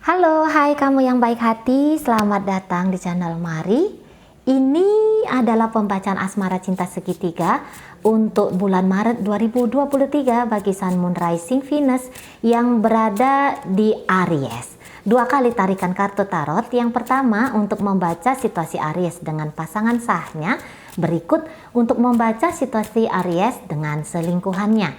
Halo, hai kamu yang baik hati, selamat datang di channel Mari. Ini adalah pembacaan asmara cinta segitiga untuk bulan Maret 2023 bagi Sun Moon Rising Venus yang berada di Aries. Dua kali tarikan kartu tarot. Yang pertama untuk membaca situasi Aries dengan pasangan sahnya, berikut untuk membaca situasi Aries dengan selingkuhannya.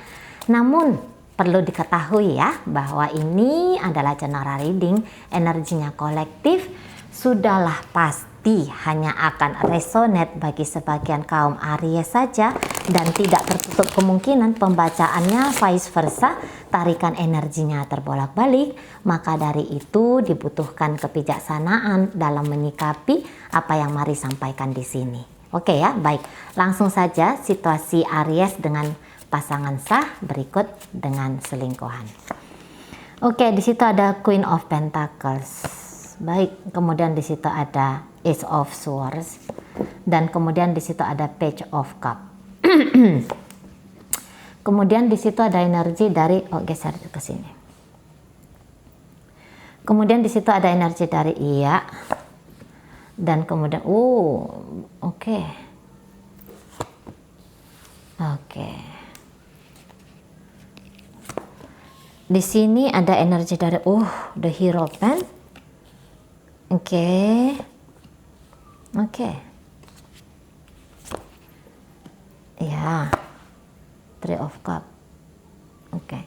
Namun perlu diketahui ya bahwa ini adalah general reading, energinya kolektif, sudahlah pasti hanya akan resonate bagi sebagian kaum Aries saja dan tidak tertutup kemungkinan pembacaannya vice versa, tarikan energinya terbolak-balik. Maka dari itu dibutuhkan kebijaksanaan dalam menyikapi apa yang Mari sampaikan di sini. Oke ya, baik. Langsung saja situasi Aries dengan pasangan sah, berikut dengan selingkuhan. Oke, di situ ada Queen of Pentacles. Baik, kemudian di situ ada Ace of Swords dan kemudian di situ ada Page of Cup. Kemudian di situ ada energi dari geser ke sini. Kemudian di situ ada energi dari Iya. Dan kemudian oke. Di sini ada energi dari the Hierophant. Oke. Ya. Three of Cup. Oke.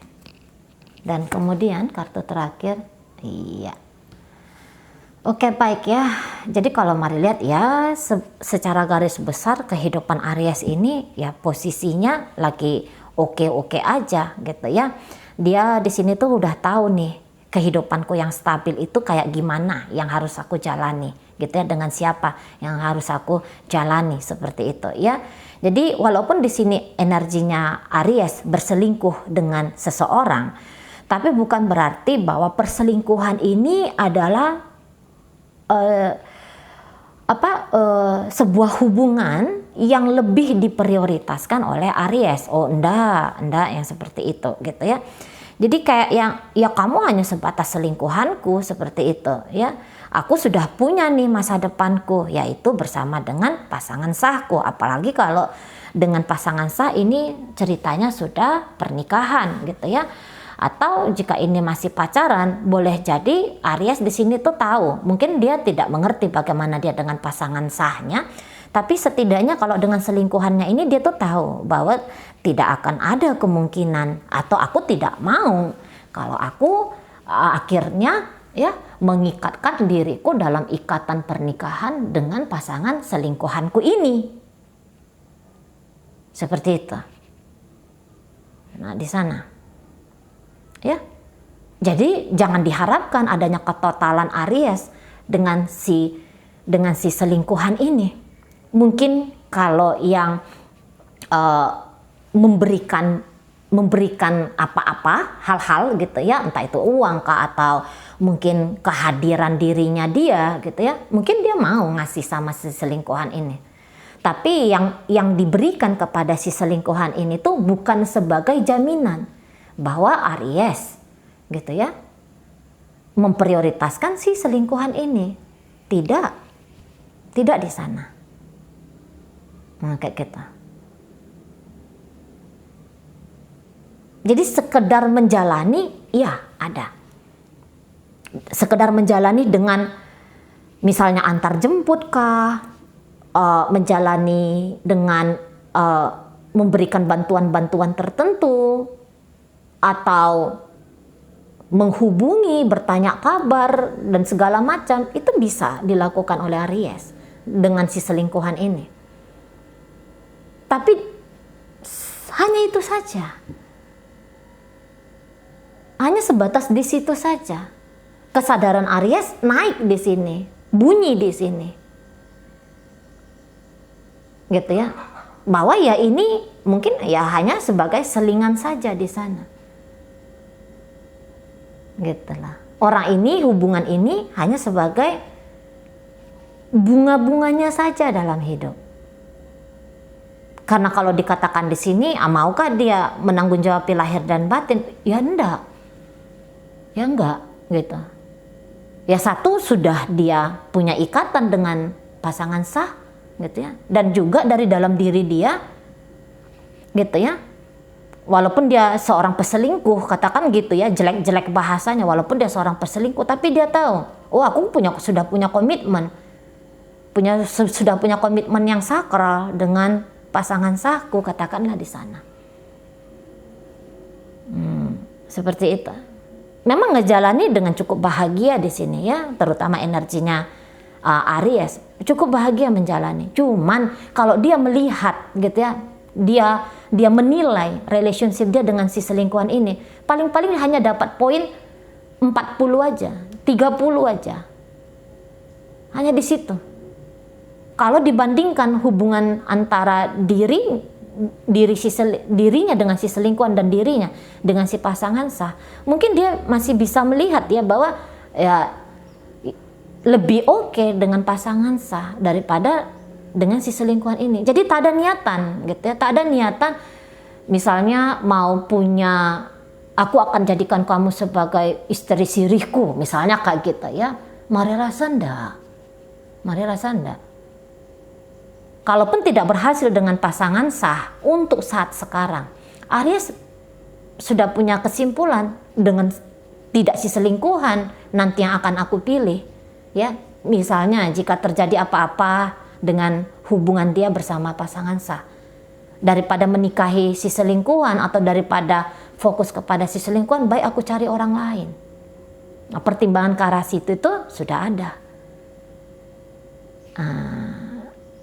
Dan kemudian kartu terakhir, iya. Oke, baik ya. Jadi kalau Mari lihat ya, secara garis besar kehidupan Aries ini ya posisinya lagi oke-oke aja gitu ya. Dia di sini tuh udah tahu nih kehidupanku yang stabil itu kayak gimana yang harus aku jalani gitu ya, dengan siapa yang harus aku jalani seperti itu ya. Jadi walaupun di sini energinya Aries berselingkuh dengan seseorang, tapi bukan berarti bahwa perselingkuhan ini adalah sebuah hubungan yang lebih diprioritaskan oleh Aries. Enggak yang seperti itu gitu ya. Jadi kayak yang ya kamu hanya sebatas selingkuhanku seperti itu ya. Aku sudah punya nih masa depanku, yaitu bersama dengan pasangan sahku. Apalagi kalau dengan pasangan sah ini ceritanya sudah pernikahan gitu ya. Atau jika ini masih pacaran, boleh jadi Aries di sini tuh tahu, mungkin dia tidak mengerti bagaimana dia dengan pasangan sahnya, tapi setidaknya kalau dengan selingkuhannya ini dia tuh tahu bahwa tidak akan ada kemungkinan, atau aku tidak mau kalau aku akhirnya ya mengikatkan diriku dalam ikatan pernikahan dengan pasangan selingkuhanku ini. Seperti itu. Nah, di sana. Ya, jadi jangan diharapkan adanya ketotalan Aries dengan si selingkuhan ini. Mungkin kalau yang memberikan apa-apa hal-hal gitu ya, entah itu uang kah atau mungkin kehadiran dirinya dia gitu ya, mungkin dia mau ngasih sama si selingkuhan ini. Tapi yang diberikan kepada si selingkuhan ini tuh bukan sebagai jaminan bahwa Aries gitu ya memprioritaskan si selingkuhan ini. Tidak di sana. Nah, kayak gitu. Jadi sekedar menjalani, ya ada. Sekedar menjalani dengan misalnya antar jemput kah, menjalani dengan memberikan bantuan-bantuan tertentu, atau menghubungi, bertanya kabar dan segala macam, itu bisa dilakukan oleh Aries dengan si selingkuhan ini. Tapi hanya itu saja. Hanya sebatas di situ saja. Kesadaran Aries naik di sini, bunyi di sini. Gitu ya. Bahwa ya ini mungkin ya hanya sebagai selingan saja di sana. Gitulah. Orang ini, hubungan ini hanya sebagai bunga-bunganya saja dalam hidup. Karena kalau dikatakan di sini, maukah dia menanggung jawab lahir dan batin? Ya enggak gitu. Ya satu, sudah dia punya ikatan dengan pasangan sah gitu ya, dan juga dari dalam diri dia gitu ya, walaupun dia seorang peselingkuh, katakan gitu ya, jelek-jelek bahasanya, walaupun dia seorang peselingkuh, tapi dia tahu, oh aku sudah punya komitmen, sudah punya komitmen yang sakral dengan pasangan sahku, katakanlah di sana. Seperti itu. Memang ngejalani dengan cukup bahagia di sini ya, terutama energinya Aries cukup bahagia menjalani. Cuman kalau dia melihat gitu ya, dia menilai relationship dia dengan si selingkuhan ini, paling-paling hanya dapat poin 40 aja, 30 aja. Hanya di situ. Kalau dibandingkan hubungan antara dirinya dengan si selingkuhan dan dirinya dengan si pasangan sah, mungkin dia masih bisa melihat ya bahwa ya lebih oke dengan pasangan sah daripada dengan si selingkuhan ini. Jadi tak ada niatan gitu ya, tak ada niatan misalnya mau punya, aku akan jadikan kamu sebagai istri sirihku misalnya kayak gitu ya. Mari rasa ndak. Kalaupun tidak berhasil dengan pasangan sah untuk saat sekarang, Aries sudah punya kesimpulan dengan tidak si selingkuhan nanti yang akan aku pilih ya. Misalnya jika terjadi apa-apa dengan hubungan dia bersama pasangan sah, daripada menikahi si selingkuhan atau daripada fokus kepada si selingkuhan, baik aku cari orang lain. Nah, pertimbangan ke arah situ itu sudah ada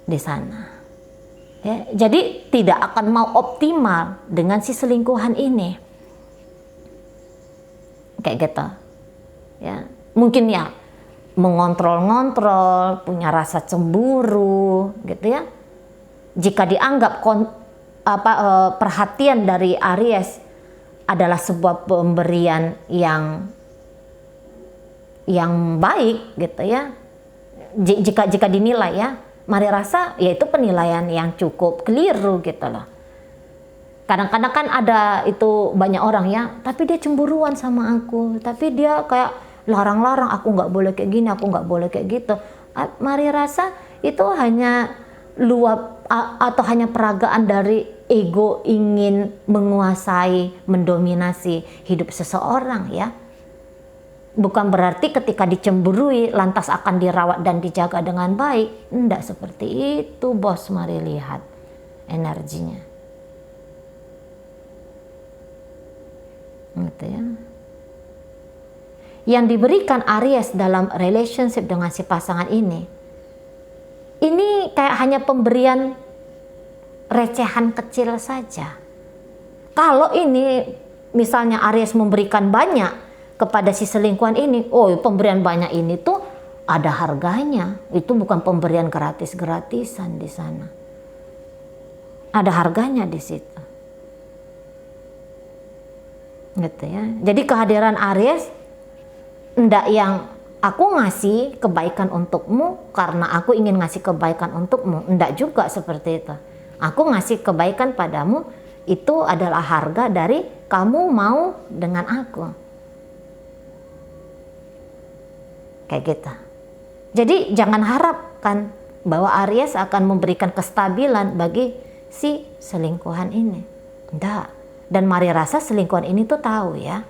di sana ya. Jadi tidak akan mau optimal dengan si selingkuhan ini kayak gitu ya. Mungkin ya mengontrol-ngontrol, punya rasa cemburu gitu ya. Jika dianggap perhatian dari Aries adalah sebuah pemberian yang baik gitu ya, jika dinilai ya, mari rasa yaitu penilaian yang cukup keliru gitu loh. Kadang-kadang kan ada itu banyak orang ya, tapi dia cemburuan sama aku, tapi dia kayak larang-larang, aku nggak boleh kayak gini, aku nggak boleh kayak gitu. Mari rasa itu hanya luap atau hanya peragaan dari ego ingin menguasai, mendominasi hidup seseorang ya. Bukan berarti ketika dicemburui lantas akan dirawat dan dijaga dengan baik. Enggak seperti itu bos, mari lihat energinya. Gitu ya. Yang diberikan Aries dalam relationship dengan si pasangan ini kayak hanya pemberian recehan kecil saja. Kalau ini misalnya Aries memberikan banyak kepada si selingkuhan ini, oh pemberian banyak ini tuh ada harganya. Itu bukan pemberian gratis-gratisan di sana. Ada harganya di situ. Gitu ya. Jadi kehadiran Aries ndak yang aku ngasih kebaikan untukmu karena aku ingin ngasih kebaikan untukmu, ndak juga seperti itu. Aku ngasih kebaikan padamu itu adalah harga dari kamu mau dengan aku. Kayak gitu. Jadi jangan harapkan bahwa Aries akan memberikan kestabilan bagi si selingkuhan ini. Enggak. Dan mari rasa selingkuhan ini tuh tahu ya.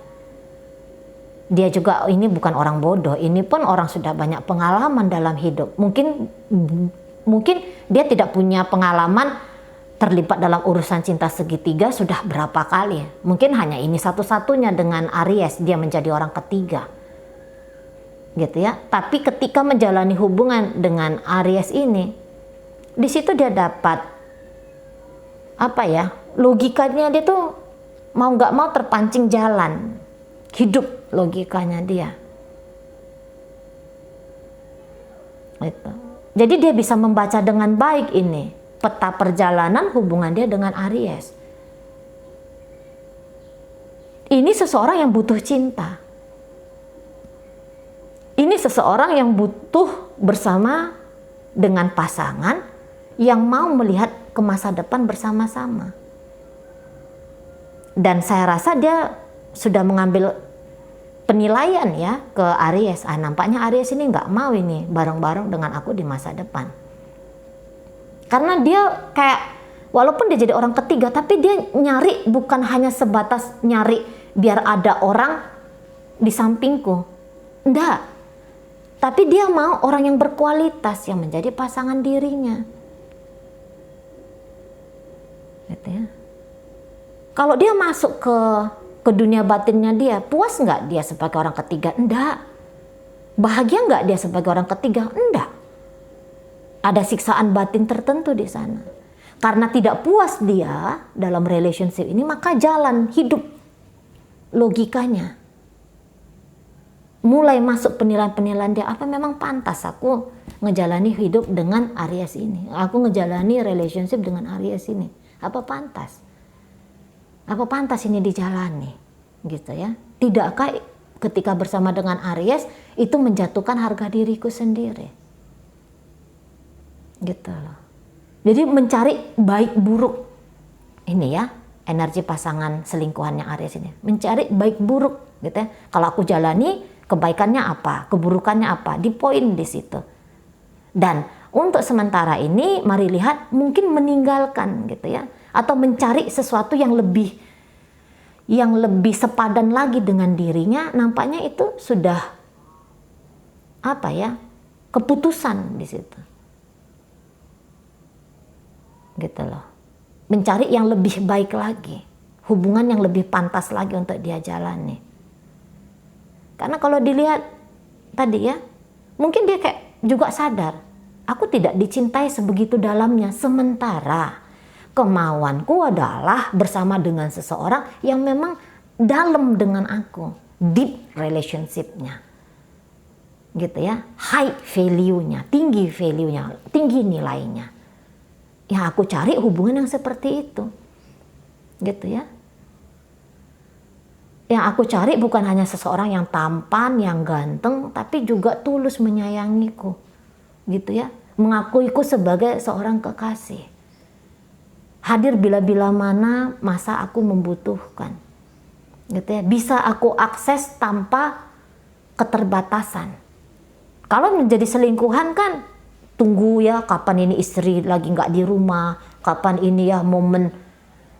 Dia juga ini bukan orang bodoh. Ini pun orang sudah banyak pengalaman dalam hidup. Mungkin dia tidak punya pengalaman terlibat dalam urusan cinta segitiga sudah berapa kali. Mungkin hanya ini satu-satunya dengan Aries dia menjadi orang ketiga. Gitu ya. Tapi ketika menjalani hubungan dengan Aries ini, di situ dia dapat apa ya, logikanya dia tuh mau nggak mau terpancing jalan hidup, logikanya dia itu. Jadi dia bisa membaca dengan baik ini peta perjalanan hubungan dia dengan Aries. Ini seseorang yang butuh cinta. Ini seseorang yang butuh bersama dengan pasangan yang mau melihat ke masa depan penilaian ya ke Aries. Nampaknya Aries ini nggak mau ini bareng-bareng dengan aku di masa depan. Karena dia kayak, walaupun dia jadi orang ketiga, tapi dia nyari bukan hanya sebatas nyari biar ada orang di sampingku. Enggak. Tapi dia mau orang yang berkualitas yang menjadi pasangan dirinya. Gitu ya. Kalau dia masuk ke dunia batinnya dia, puas nggak dia sebagai orang ketiga? Enggak. Bahagia nggak dia sebagai orang ketiga? Enggak. Ada siksaan batin tertentu di sana. Karena tidak puas dia dalam relationship ini, maka jalan hidup logikanya. Mulai masuk penilaian-penilaian dia, apa memang pantas aku ngejalani hidup dengan Aries ini? Aku ngejalani relationship dengan Aries ini. Apa pantas? Apa pantas ini dijalani? Gitu ya. Tidakkah ketika bersama dengan Aries itu menjatuhkan harga diriku sendiri? Gitu loh. Jadi mencari baik buruk. Ini ya, energi pasangan selingkuhannya Aries ini. Mencari baik buruk gitu ya. Kalau aku jalani, kebaikannya apa, keburukannya apa, di poin di situ. Dan untuk sementara ini mari lihat mungkin meninggalkan gitu ya, atau mencari sesuatu yang lebih sepadan lagi dengan dirinya. Nampaknya itu sudah apa ya, keputusan di situ. Gitu loh. Mencari yang lebih baik lagi, hubungan yang lebih pantas lagi untuk dia jalani. Karena kalau dilihat tadi ya, mungkin dia kayak juga sadar, aku tidak dicintai sebegitu dalamnya, sementara kemauanku adalah bersama dengan seseorang yang memang dalam dengan aku, deep relationship-nya. Gitu ya, high value-nya, tinggi nilainya. Yang aku cari hubungan yang seperti itu. Gitu ya. Yang aku cari bukan hanya seseorang yang tampan, yang ganteng, tapi juga tulus menyayangiku. Gitu ya. Mengakuiku sebagai seorang kekasih. Hadir bila-bila mana masa aku membutuhkan. Gitu ya. Bisa aku akses tanpa keterbatasan. Kalau menjadi selingkuhan kan, tunggu ya kapan ini istri lagi nggak di rumah, kapan ini ya momen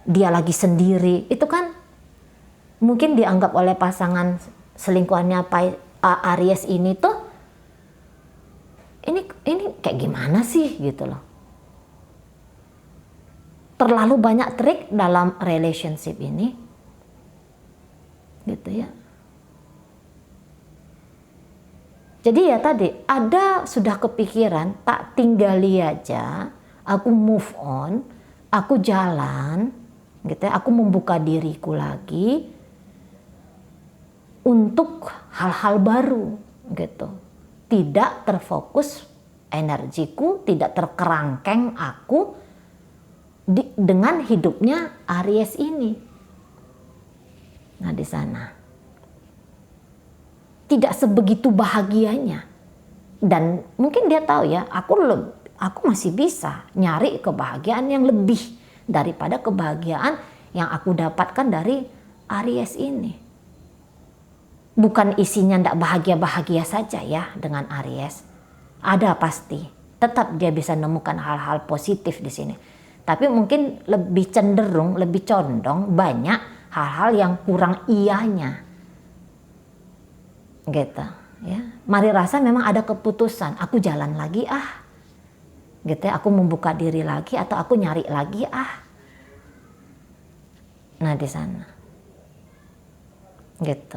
dia lagi sendiri. Itu kan mungkin dianggap oleh pasangan selingkuhannya Aries ini tuh, ini kayak gimana sih gitu loh. Terlalu banyak trik dalam relationship ini. Gitu ya. Jadi ya tadi, ada sudah kepikiran, tak tinggali aja, aku move on, aku jalan, gitu ya, aku membuka diriku lagi untuk hal-hal baru, gitu. Tidak terfokus energiku, tidak terkerangkeng aku dengan hidupnya Aries ini. Nah di sana. Tidak sebegitu bahagianya, dan mungkin dia tahu ya, aku masih bisa nyari kebahagiaan yang lebih daripada kebahagiaan yang aku dapatkan dari Aries ini. Bukan isinya ndak bahagia-bahagia saja ya dengan Aries, ada pasti, tetap dia bisa nemukan hal-hal positif di sini. Tapi mungkin lebih cenderung, lebih condong banyak hal-hal yang kurang iyanya. Gitu ya. Mari rasa memang ada keputusan, aku jalan lagi gitu ya, aku membuka diri lagi atau aku nyari lagi nah di sana gitu.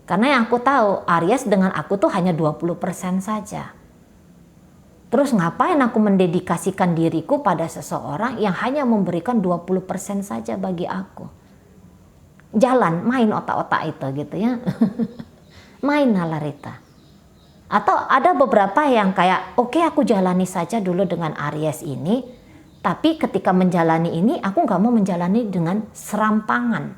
Karena yang aku tahu Aries dengan aku tuh hanya 20% saja. Terus ngapain aku mendedikasikan diriku pada seseorang yang hanya memberikan 20% saja bagi aku? Jalan, main otak-otak itu gitu ya. Main Nalarita. Atau ada beberapa yang kayak, oke, aku jalani saja dulu dengan Aries ini, tapi ketika menjalani ini aku nggak mau menjalani dengan serampangan.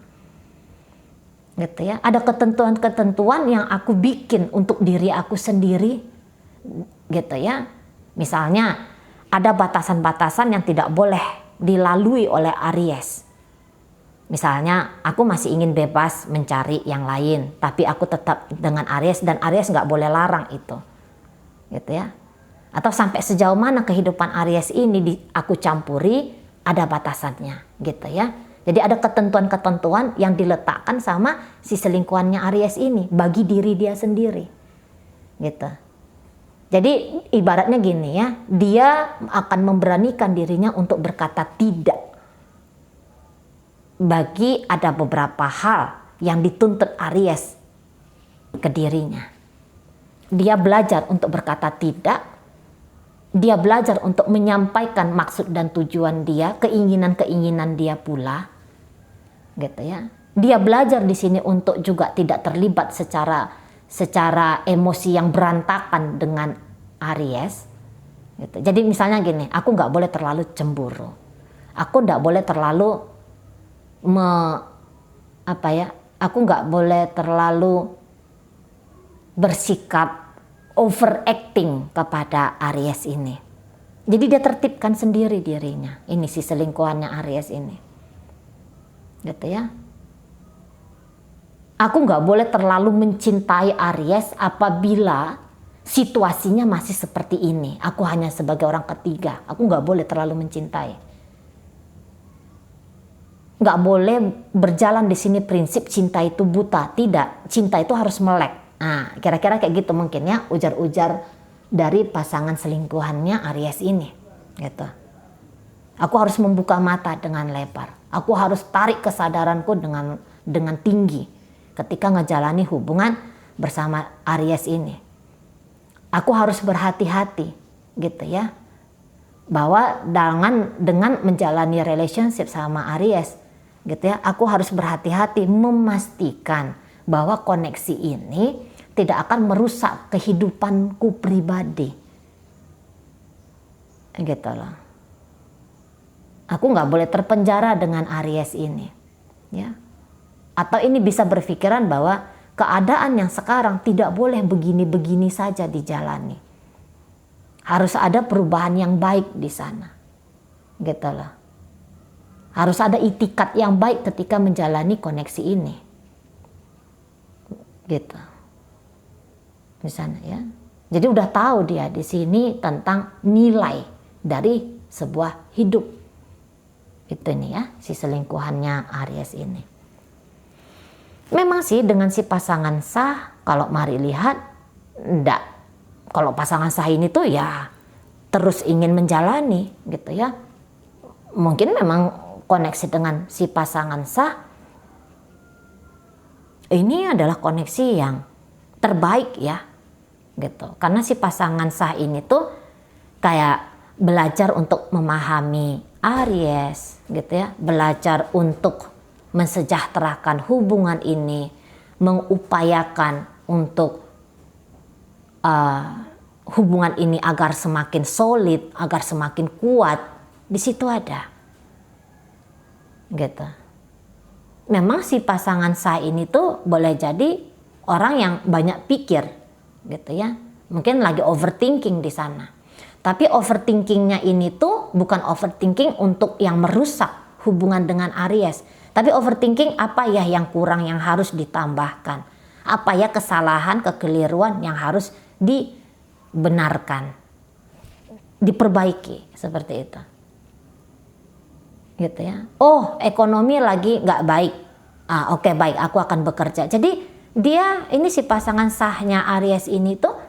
Gitu ya. Ada ketentuan-ketentuan yang aku bikin untuk diri aku sendiri. Gitu ya. Misalnya ada batasan-batasan yang tidak boleh dilalui oleh Aries. Misalnya aku masih ingin bebas mencari yang lain, tapi aku tetap dengan Aries dan Aries nggak boleh larang itu, gitu ya. Atau sampai sejauh mana kehidupan Aries ini aku campuri, ada batasannya, gitu ya. Jadi ada ketentuan-ketentuan yang diletakkan sama si selingkuhannya Aries ini bagi diri dia sendiri, gitu. Jadi ibaratnya gini ya, dia akan memberanikan dirinya untuk berkata tidak bagi ada beberapa hal yang dituntut Aries ke dirinya. Dia belajar untuk berkata tidak, dia belajar untuk menyampaikan maksud dan tujuan dia, keinginan-keinginan dia pula, gitu ya. Dia belajar di sini untuk juga tidak terlibat secara emosi yang berantakan dengan Aries, gitu. Jadi misalnya gini, aku nggak boleh terlalu cemburu, aku nggak boleh terlalu aku nggak boleh terlalu bersikap overacting kepada Aries ini. Jadi dia tertibkan sendiri dirinya. Ini si selingkuhannya Aries ini, gitu ya. Aku nggak boleh terlalu mencintai Aries apabila situasinya masih seperti ini. Aku hanya sebagai orang ketiga. Aku nggak boleh terlalu mencintai. Nggak boleh berjalan di sini prinsip cinta itu buta. Tidak, cinta itu harus melek. Nah, kira-kira kayak gitu mungkin ya ujar-ujar dari pasangan selingkuhannya Aries ini, gitu. Aku harus membuka mata dengan lebar. Aku harus tarik kesadaranku dengan tinggi ketika ngejalani hubungan bersama Aries ini. Aku harus berhati-hati, gitu ya. Bahwa dengan menjalani relationship sama Aries, gitu ya, aku harus berhati-hati memastikan bahwa koneksi ini tidak akan merusak kehidupanku pribadi, gitu loh. Aku nggak boleh terpenjara dengan Aries ini, ya. Atau ini bisa berpikiran bahwa keadaan yang sekarang tidak boleh begini-begini saja dijalani. Harus ada perubahan yang baik di sana, gitu loh. Harus ada itikat yang baik ketika menjalani koneksi ini, gitu. Misalnya ya. Jadi udah tahu dia di sini tentang nilai dari sebuah hidup. Itu nih ya, si selingkuhannya Aries ini. Memang sih dengan si pasangan sah, kalau mari lihat, enggak. Kalau pasangan sah ini tuh ya terus ingin menjalani, gitu ya. Mungkin memang koneksi dengan si pasangan sah ini adalah koneksi yang terbaik ya, gitu. Karena si pasangan sah ini tuh kayak belajar untuk memahami Aries, gitu ya. Belajar untuk mensejahterakan hubungan ini, mengupayakan untuk hubungan ini agar semakin solid, agar semakin kuat. Di situ ada, gitu. Memang si pasangan sah ini tuh boleh jadi orang yang banyak pikir, gitu ya. Mungkin lagi overthinking di sana. Tapi overthinkingnya ini tuh bukan overthinking untuk yang merusak hubungan dengan Aries. Tapi overthinking apa ya yang kurang yang harus ditambahkan. Apa ya kesalahan, kekeliruan yang harus dibenarkan. Diperbaiki, seperti itu. Gitu ya. Oh, ekonomi lagi nggak baik. Oke, baik, aku akan bekerja. Jadi dia ini si pasangan sahnya Aries ini tuh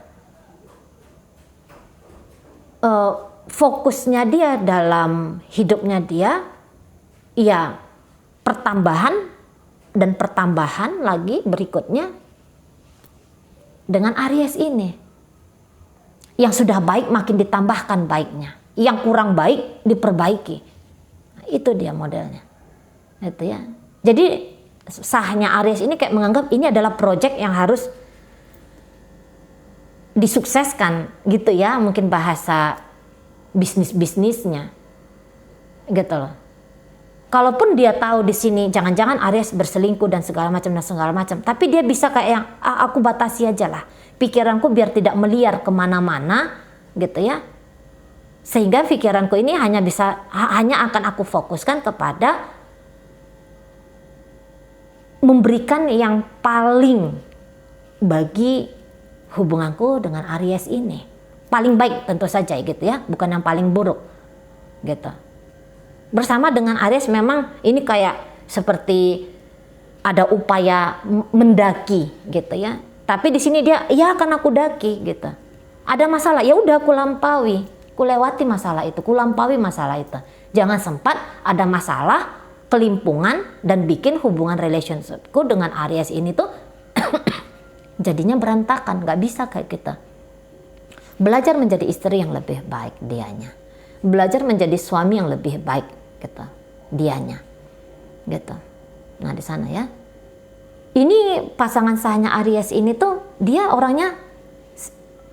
fokusnya dia dalam hidupnya dia ya pertambahan dan pertambahan lagi berikutnya dengan Aries ini. Yang sudah baik makin ditambahkan baiknya, yang kurang baik diperbaiki. Itu dia modelnya, itu ya. Jadi sahnya Aries ini kayak menganggap ini adalah proyek yang harus disukseskan, gitu ya. Mungkin bahasa bisnisnya, gitu loh. Kalaupun dia tahu di sini jangan-jangan Aries berselingkuh dan segala macam, tapi dia bisa kayak yang aku batasi aja lah pikiranku biar tidak meliar kemana-mana, gitu ya. Sehingga pikiranku ini hanya akan aku fokuskan kepada memberikan yang paling bagi hubunganku dengan Aries ini. Paling baik tentu saja gitu ya, bukan yang paling buruk gitu. Bersama dengan Aries memang ini kayak seperti ada upaya mendaki gitu ya. Tapi di sini dia, ya kan aku daki gitu. Ada masalah, ya udah aku lampaui, aku lewati masalah itu, aku lampaui masalah itu. Jangan sempat ada masalah, kelimpungan dan bikin hubungan relationshipku dengan Aries ini tuh jadinya berantakan, nggak bisa kayak kita. Belajar menjadi istri yang lebih baik dianya, belajar menjadi suami yang lebih baik gitu dianya, gitu. Nah di sana ya. Ini pasangan sahnya Aries ini tuh dia orangnya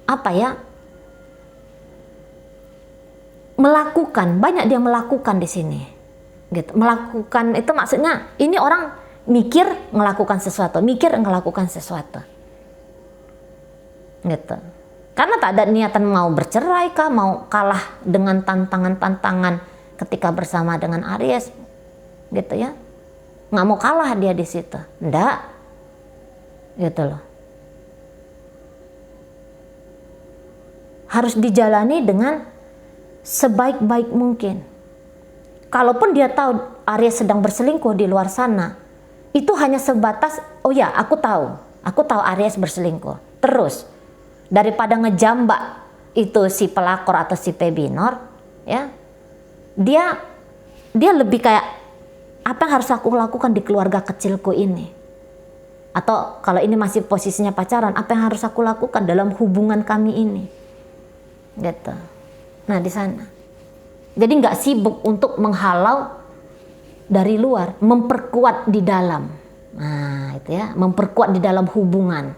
apa ya? Melakukan, banyak dia melakukan di sini. Gitu. Melakukan itu maksudnya ini orang mikir melakukan sesuatu, mikir melakukan sesuatu. Gitu. Karena tak ada niatan mau bercerai kah, mau kalah dengan tantangan-tantangan ketika bersama dengan Aries. Gitu ya. Nggak mau kalah dia di situ, enggak, gitu loh. Harus dijalani dengan sebaik-baik mungkin. Kalaupun dia tahu Aries sedang berselingkuh di luar sana, itu hanya sebatas, oh ya aku tahu Aries berselingkuh. Terus daripada ngejambak itu si pelakor atau si pebinor, ya, dia lebih kayak apa yang harus aku lakukan di keluarga kecilku ini? Atau kalau ini masih posisinya pacaran, apa yang harus aku lakukan dalam hubungan kami ini? Gitu. Nah di sana. Jadi nggak sibuk untuk menghalau dari luar, memperkuat di dalam. Nah itu ya, memperkuat di dalam hubungan.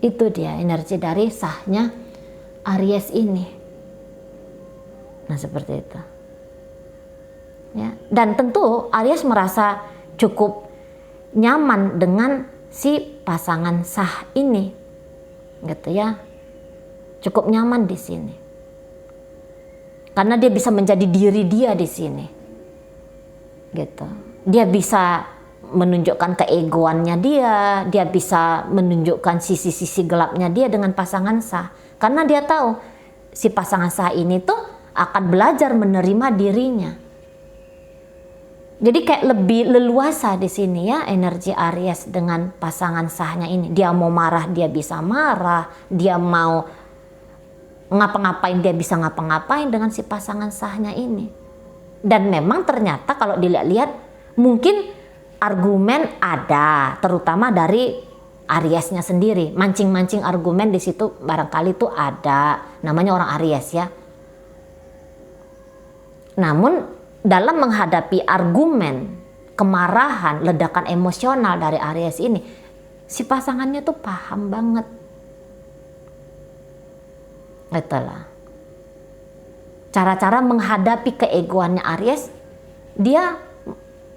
Itu dia energi dari sahnya Aries ini. Nah seperti itu. Ya. Dan tentu Aries merasa cukup nyaman dengan si pasangan sah ini, gitu ya, cukup nyaman di sini, karena dia bisa menjadi diri dia di sini, gitu. Dia bisa menunjukkan keegoannya dia bisa menunjukkan sisi-sisi gelapnya dia dengan pasangan sah, karena dia tahu si pasangan sah ini tuh akan belajar menerima dirinya. Jadi kayak lebih leluasa di sini ya energi Aries dengan pasangan sahnya ini. Dia mau marah dia bisa marah, dia mau ngapa-ngapain dia bisa ngapa-ngapain dengan si pasangan sahnya ini. Dan memang ternyata kalau dilihat-lihat mungkin argumen ada, terutama dari Ariesnya sendiri. Mancing-mancing argumen di situ barangkali tuh ada. Namanya orang Aries ya. Namun dalam menghadapi argumen, kemarahan, ledakan emosional dari Aries ini, si pasangannya tuh paham banget. Itulah. Cara-cara menghadapi keegoannya Aries, dia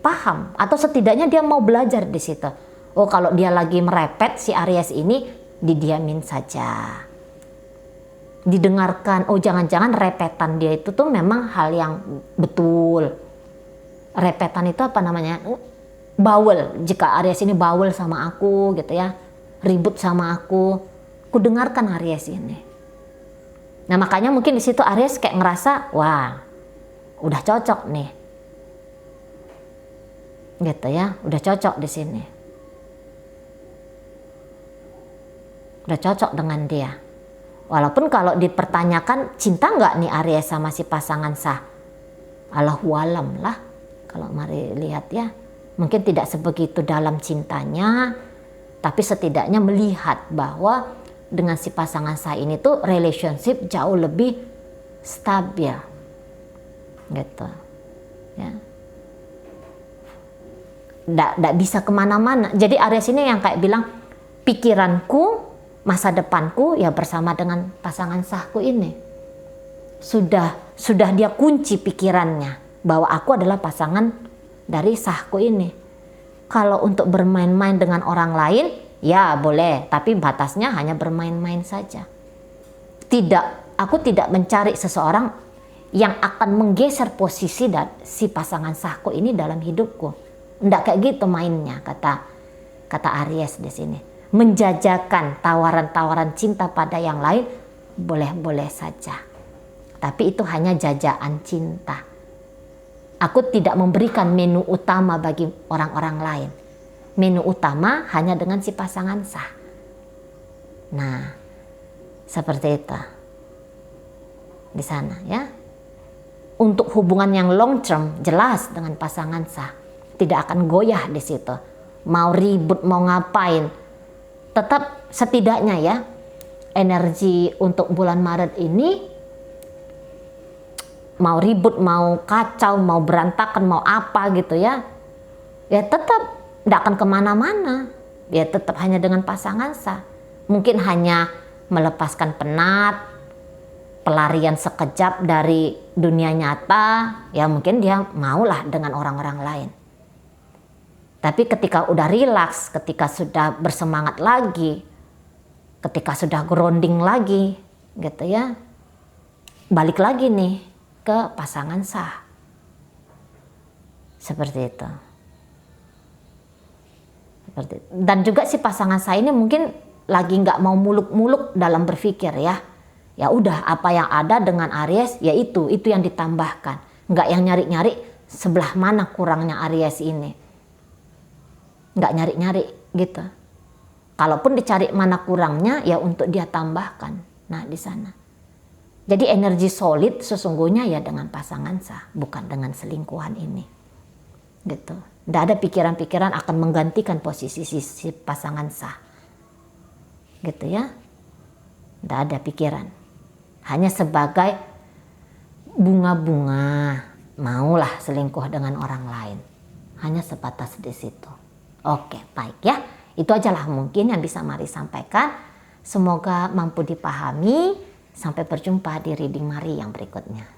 paham atau setidaknya dia mau belajar di situ. Oh, kalau dia lagi merepet si Aries ini, didiamin saja. Didengarkan, oh jangan-jangan repetan dia itu tuh memang hal yang betul. Repetan itu apa namanya? Bawel. Jika Aries ini bawel sama aku gitu ya, ribut sama aku dengarkan Aries ini. Nah makanya mungkin di situ Aries kayak ngerasa, wah udah cocok nih. Gitu ya, udah cocok di sini. Udah cocok dengan dia. Walaupun kalau dipertanyakan cinta nggak nih Aries sama si pasangan sah, Allahualam lah. Kalau mari lihat ya, mungkin tidak sebegitu dalam cintanya, tapi setidaknya melihat bahwa dengan si pasangan sah ini tuh relationship jauh lebih stabil, gitu. Ya. Nggak bisa kemana-mana. Jadi Aries ini yang kayak bilang pikiranku, masa depanku ya bersama dengan pasangan sahku ini. Sudah dia kunci pikirannya bahwa aku adalah pasangan dari sahku ini. Kalau untuk bermain-main dengan orang lain ya boleh, tapi batasnya hanya bermain-main saja. Aku tidak mencari seseorang yang akan menggeser posisi dan si pasangan sahku ini dalam hidupku. Nggak kayak gitu mainnya, kata Aries di sini. Menjajakan tawaran-tawaran cinta pada yang lain boleh-boleh saja. Tapi itu hanya jajaan cinta. Aku tidak memberikan menu utama bagi orang-orang lain. Menu utama hanya dengan si pasangan sah. Nah, seperti itu. Di sana ya. Untuk hubungan yang long term jelas dengan pasangan sah. Tidak akan goyah di situ. Mau ribut, mau ngapain. Tetap setidaknya ya, energi untuk bulan Maret ini, mau ribut, mau kacau, mau berantakan, mau apa gitu ya, ya tetap tidak akan kemana-mana. Ya tetap hanya dengan pasangan sah. Mungkin hanya melepaskan penat, pelarian sekejap dari dunia nyata, ya mungkin dia maulah dengan orang-orang lain. Tapi ketika udah rilaks, ketika sudah bersemangat lagi, ketika sudah grounding lagi, gitu ya, balik lagi nih ke pasangan sah. Seperti itu. Dan juga si pasangan sah ini mungkin lagi nggak mau muluk-muluk dalam berpikir ya. Ya udah, apa yang ada dengan Aries, ya itu yang ditambahkan. Nggak yang nyari-nyari sebelah mana kurangnya Aries ini. Nggak nyari-nyari gitu. Kalaupun dicari mana kurangnya, ya untuk dia tambahkan. Nah di sana. Jadi energi solid sesungguhnya ya dengan pasangan sah, bukan dengan selingkuhan ini. Gitu. Nggak ada pikiran-pikiran akan menggantikan posisi si pasangan sah. Gitu ya. Nggak ada pikiran. Hanya sebagai bunga-bunga, maulah selingkuh dengan orang lain. Hanya sebatas di situ. Oke, baik ya. Itu ajalah mungkin yang bisa Mari sampaikan. Semoga mampu dipahami. Sampai berjumpa di reading Mari yang berikutnya.